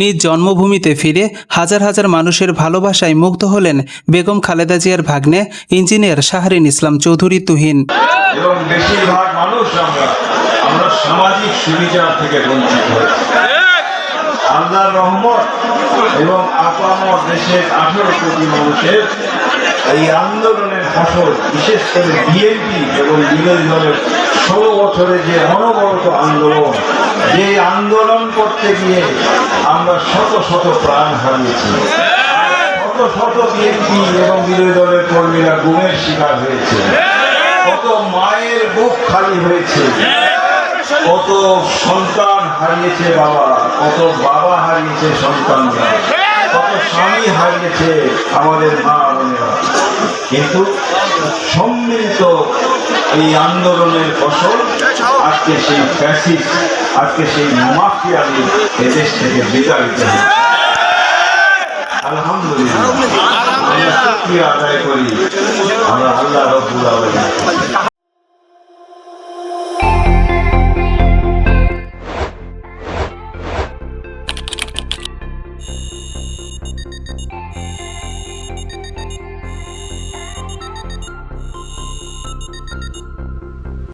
নিজ জন্মভূমিতে ফিরে হাজার হাজার মানুষের ভালোবাসায় মুগ্ধ হলেন বেগম খালেদা জিয়ার ভাগ্নে ইঞ্জিনিয়ার শাহরিন ইসলাম চৌধুরী তুহিন। এবং বেশিরভাগ মানুষ আমরা সামাজিক সুবিধা থেকে বঞ্চিত হয়েছি। আল্লাহর রহমত এবং আপামর দেশের 18 কোটি মানুষের এই আন্দোলনের ফসল, বিশেষ করে বিএনপি এবং বিরোধী দলের 16 বছরে যে অনবরত আন্দোলন, যে আন্দোলন করতে গিয়ে আমরা শত শত প্রাণ হারিয়েছি, শত শত বিএনপি এবং বিরোধী দলের কর্মীরা গুমের শিকার হয়েছে, কত মায়ের বুক খালি হয়েছে, কত সন্তান হারিয়েছে বাবা, কত বাবা হারিয়েছে সন্তানরা, কত স্বামী হারিয়েছে আমাদের মা বোনেরা। কিন্তু সম্মিলিত এই আন্দোলনের ফসল আজকে সেই ফ্যাসিস্ট, আজকে সেই মাফিয়াদের এদেশ থেকে বিতাড়িত হয়। আলহামদুলিল্লাহ আমরা শুকরিয়া আদায় করি আমরা আল্লাহ রাব্বুল আলামিন।